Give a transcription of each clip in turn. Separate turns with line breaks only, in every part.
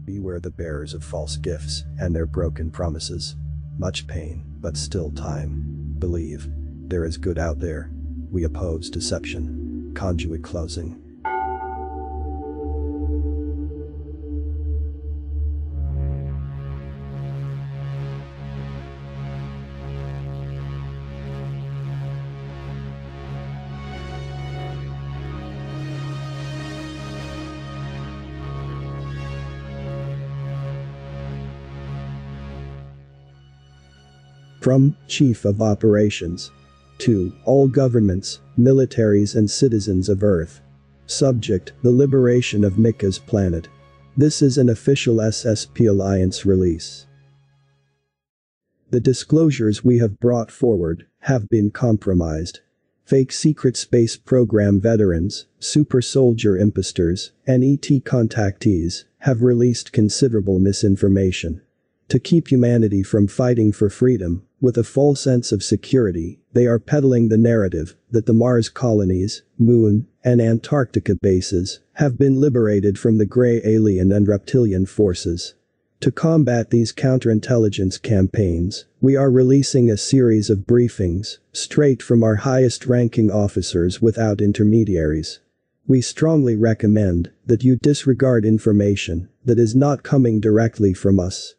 Beware the bearers of false gifts and their broken promises. Much pain, but still time. Believe. There is good out there. We oppose deception. Conduit closing. From Chief of Operations. To all governments, militaries and citizens of Earth. Subject: the liberation of Micca's planet. This is an official SSP Alliance release. The disclosures we have brought forward have been compromised. Fake secret space program veterans, super soldier imposters, and ET contactees have released considerable misinformation. To keep humanity from fighting for freedom, with a false sense of security, they are peddling the narrative that the Mars colonies, Moon, and Antarctica bases have been liberated from the gray alien and reptilian forces. To combat these counterintelligence campaigns, we are releasing a series of briefings, straight from our highest-ranking officers without intermediaries. We strongly recommend that you disregard information that is not coming directly from us.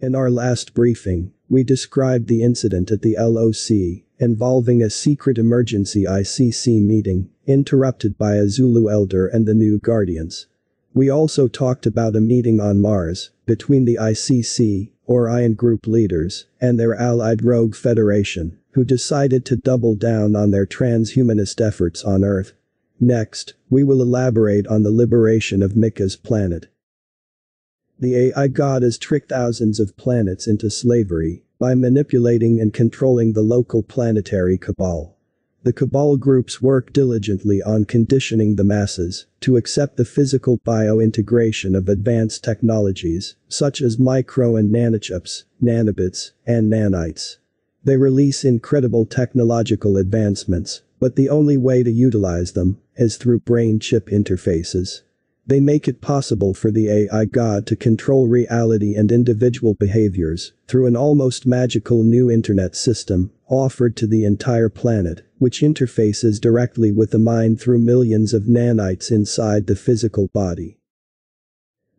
In our last briefing, we described the incident at the LOC, involving a secret emergency ICC meeting, interrupted by a Zulu elder and the new Guardians. We also talked about a meeting on Mars, between the ICC, Orion Group leaders, and their allied Rogue Federation, who decided to double down on their transhumanist efforts on Earth. Next, we will elaborate on the liberation of Micca's planet. The AI god has tricked thousands of planets into slavery by manipulating and controlling the local planetary cabal. The cabal groups work diligently on conditioning the masses to accept the physical bio-integration of advanced technologies, such as micro and nanochips, nanobits, and nanites. They release incredible technological advancements, but the only way to utilize them is through brain-chip interfaces. They make it possible for the AI god to control reality and individual behaviors through an almost magical new internet system offered to the entire planet, which interfaces directly with the mind through millions of nanites inside the physical body.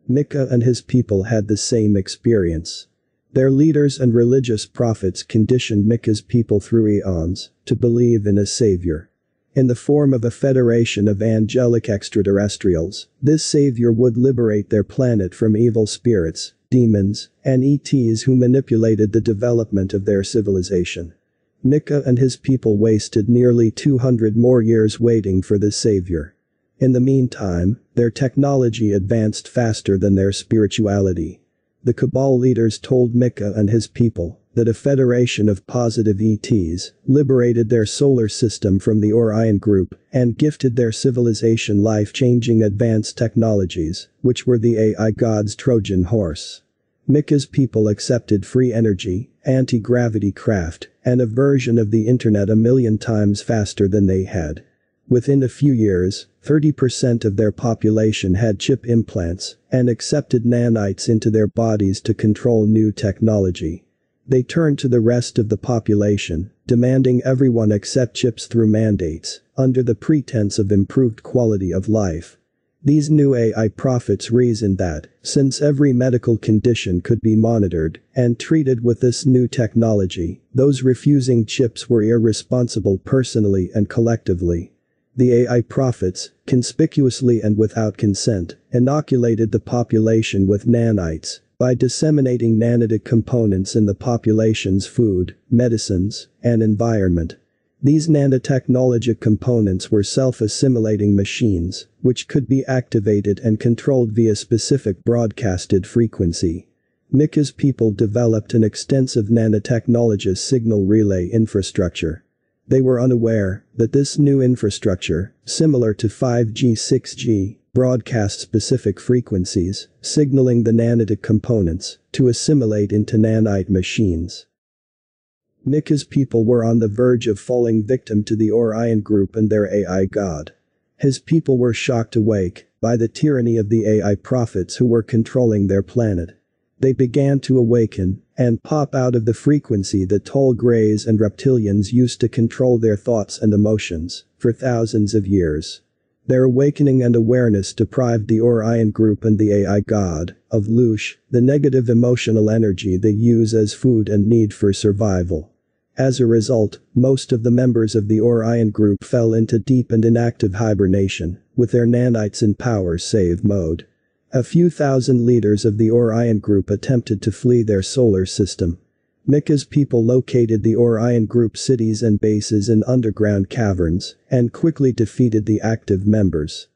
Micca and his people had the same experience. Their leaders and religious prophets conditioned Micca's people through eons to believe in a savior. In the form of a federation of angelic extraterrestrials, this savior would liberate their planet from evil spirits, demons, and ETs who manipulated the development of their civilization. Micca and his people wasted nearly 200 more years waiting for this savior. In the meantime, their technology advanced faster than their spirituality. The Cabal leaders told Micca and his people that a federation of positive ETs liberated their solar system from the Orion Group and gifted their civilization life-changing advanced technologies, which were the AI god's Trojan horse. Micca's people accepted free energy, anti-gravity craft, and a version of the internet 1,000,000 times faster than they had. Within a few years, 30% of their population had chip implants and accepted nanites into their bodies to control new technology. They turned to the rest of the population, demanding everyone accept chips through mandates, under the pretense of improved quality of life. These new AI prophets reasoned that, since every medical condition could be monitored and treated with this new technology, those refusing chips were irresponsible personally and collectively. The AI prophets, conspicuously and without consent, inoculated the population with nanites by disseminating nanotic components in the population's food, medicines, and environment. These nanotechnologic components were self-assimilating machines, which could be activated and controlled via specific broadcasted frequency. Micca's people developed an extensive nanotechnology signal relay infrastructure. They were unaware that this new infrastructure, similar to 5G 6G, broadcast specific frequencies, signaling the nanotic components to assimilate into nanite machines. Micca's people were on the verge of falling victim to the Orion Group and their AI god. His people were shocked awake by the tyranny of the AI prophets who were controlling their planet. They began to awaken and pop out of the frequency that tall greys and reptilians used to control their thoughts and emotions for thousands of years. Their awakening and awareness deprived the Orion group and the AI god of Lush, the negative emotional energy they use as food and need for survival. As a result, most of the members of the Orion group fell into deep and inactive hibernation, with their nanites in power save mode. A few thousand leaders of the Orion group attempted to flee their solar system. Micca's people located the Orion group cities and bases in underground caverns, and quickly defeated the active members.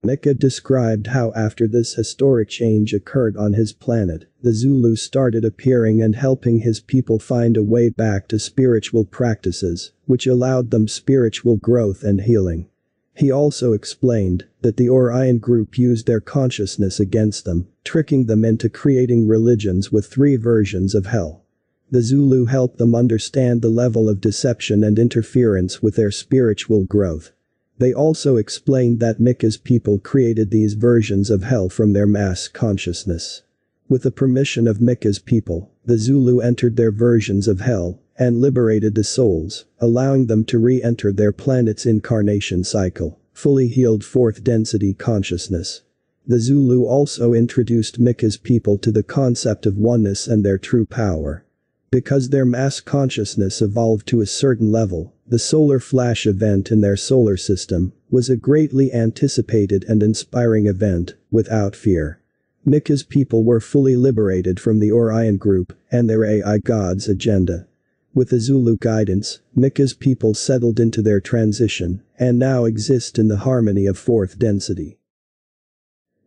Micca described how after this historic change occurred on his planet, the Zulu started appearing and helping his people find a way back to spiritual practices, which allowed them spiritual growth and healing. He also explained that the Orion group used their consciousness against them, tricking them into creating religions with 3 versions of hell. The Zulu helped them understand the level of deception and interference with their spiritual growth. They also explained that Micca's people created these versions of hell from their mass consciousness. With the permission of Micca's people, the Zulu entered their versions of hell and liberated the souls, allowing them to re-enter their planet's incarnation cycle, fully healed 4th density consciousness. The Zulu also introduced Micca's people to the concept of oneness and their true power. Because their mass consciousness evolved to a certain level, the solar flash event in their solar system was a greatly anticipated and inspiring event, without fear. Micca's people were fully liberated from the Orion group and their AI god's agenda. With the Zulu guidance, Micca's people settled into their transition and now exist in the harmony of 4th density.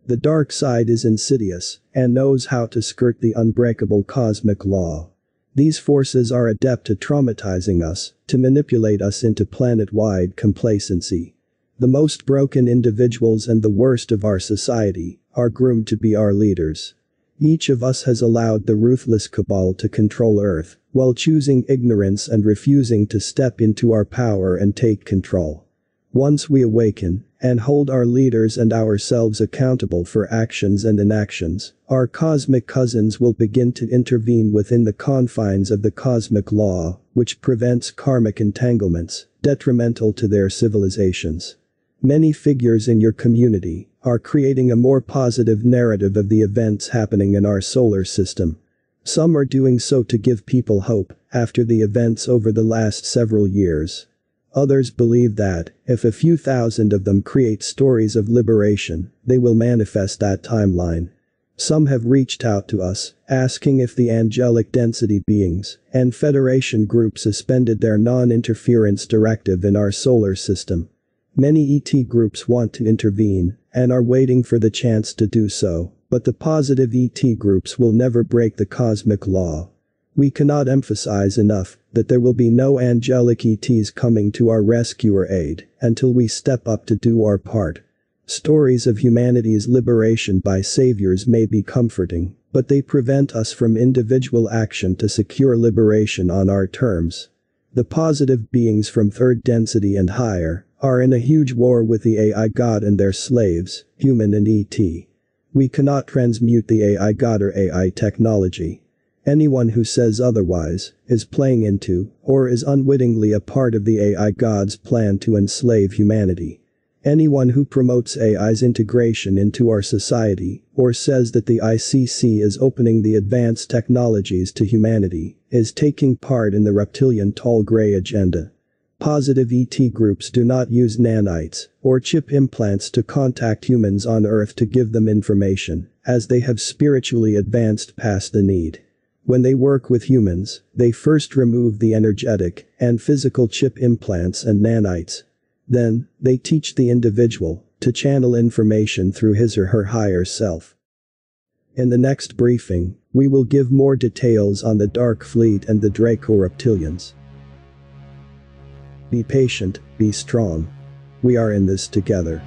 The dark side is insidious and knows how to skirt the unbreakable cosmic law. These forces are adept at traumatizing us, to manipulate us into planet-wide complacency. The most broken individuals and the worst of our society are groomed to be our leaders. Each of us has allowed the ruthless cabal to control Earth, while choosing ignorance and refusing to step into our power and take control. Once we awaken and hold our leaders and ourselves accountable for actions and inactions, our cosmic cousins will begin to intervene within the confines of the cosmic law, which prevents karmic entanglements detrimental to their civilizations. Many figures in your community are creating a more positive narrative of the events happening in our solar system. Some are doing so to give people hope after the events over the last several years. Others believe that, if a few thousand of them create stories of liberation, they will manifest that timeline. Some have reached out to us, asking if the angelic density beings and Federation group suspended their non-interference directive in our solar system. Many ET groups want to intervene and are waiting for the chance to do so, but the positive ET groups will never break the cosmic law. We cannot emphasize enough that there will be no angelic ETs coming to our rescue or aid until we step up to do our part. Stories of humanity's liberation by saviors may be comforting, but they prevent us from individual action to secure liberation on our terms. The positive beings from 3rd density and higher are in a huge war with the AI god and their slaves, human and ET. We cannot transmute the AI god or AI technology. Anyone who says otherwise is playing into or is unwittingly a part of the AI god's plan to enslave humanity. Anyone who promotes AI's integration into our society or says that the ICC is opening the advanced technologies to humanity is taking part in the reptilian tall gray agenda. Positive ET groups do not use nanites or chip implants to contact humans on Earth to give them information, as they have spiritually advanced past the need. When they work with humans, they first remove the energetic and physical chip implants and nanites. Then, they teach the individual to channel information through his or her higher self. In the next briefing, we will give more details on the Dark Fleet and the Draco Reptilians. Be patient, be strong. We are in this together.